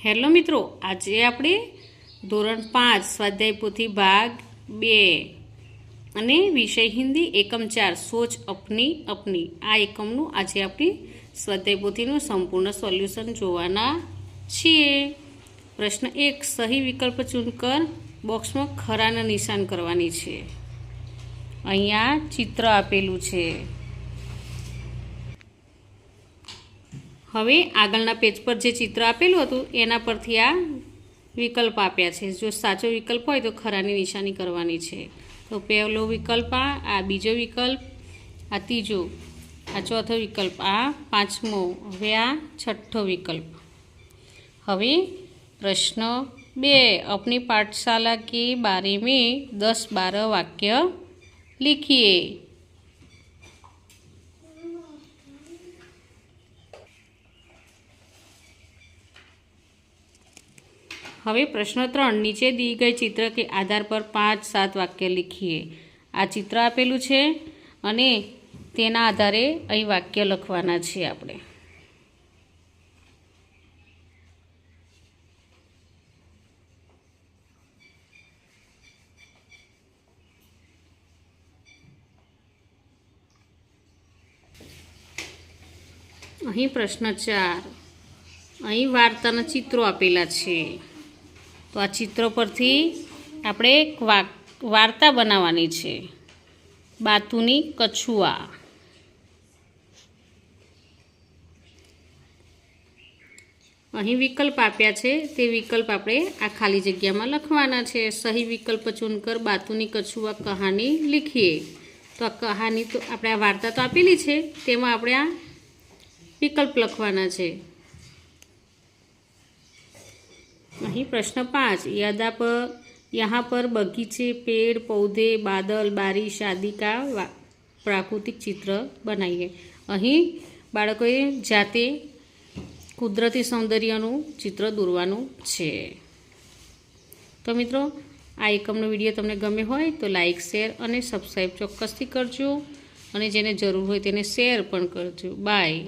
Hello મિત્રો, આજે આપણે ધોરણ 5 સ્વાધ્યાય પોથી ભાગ 2 અને વિષય હિન્દી એકમ 4 સોચ અપની અપની આ એકમનું આજે આપણે સ્વાધ્યાય પોથીનું સંપૂર્ણ સોલ્યુશન જોવાના છીએ। પ્રશ્ન 1, સહી વિકલ્પ ચૂનકર બોક્સમાં ખરાના નિશાન કરવાની છે। અહીંયા ચિત્ર આપેલું છે। હવે આગળના પેજ પર જે ચિત્ર આપેલું હતું એના પરથી આ વિકલ્પ આપ્યા છે। જો સાચો વિકલ્પ હોય તો ખરાની નિશાની કરવાની છે। તો પહેલો વિકલ્પ આ બીજો વિકલ્પ આ ત્રીજો આ ચોથો વિકલ્પ આ પાંચમો હવે આ છઠ્ઠો વિકલ્પ। હવે प्रश्न 2, अपनी पाठशाला के बारे में 10-12 वाक्य लिखिए। હવે પ્રશ્ન 3, નીચે દી ગઈ ચિત્ર કે આધાર પર 5-7 વાક્ય લખીએ। આ ચિત્ર આપેલું છે અને તેના આધારે અહીં વાક્ય લખવાના છે આપણે। અહીં પ્રશ્ન 4, અહીં વાર્તાના ચિત્રો આપેલા છે। તો આ ચિત્રો પરથી આપણે એક વાર્તા બનાવવાની છે। બાતુની કછુઆ। અહીં વિકલ્પ આપ્યા છે તે વિકલ્પ આપણે આ ખાલી જગ્યામાં લખવાના છે। સહી વિકલ્પ ચૂનકર બાતુની કછુઆ કહાની લીખીએ। તો આ કહાની તો આપણે આ વાર્તા તો આપેલી છે તેમાં આપણે આ વિકલ્પ લખવાના છે। અહીં પ્રશ્ન 5, यहाँ पर बगीचे पेड़ पौधे बादल बारिश आदि का प्राकृतिक चित्र बनाइए। અહીં બાળકોએ જાતે કુદરતી સૌંદર્યનું ચિત્ર દોરવાનું છે। તો મિત્રો આ એકમનો વિડીયો તમને ગમે હોય તો લાઈક શેર અને સબસ્ક્રાઈબ ચોક્કસથી કરજો અને જેને જરૂર હોય તેને શેર પણ કરજો। બાય।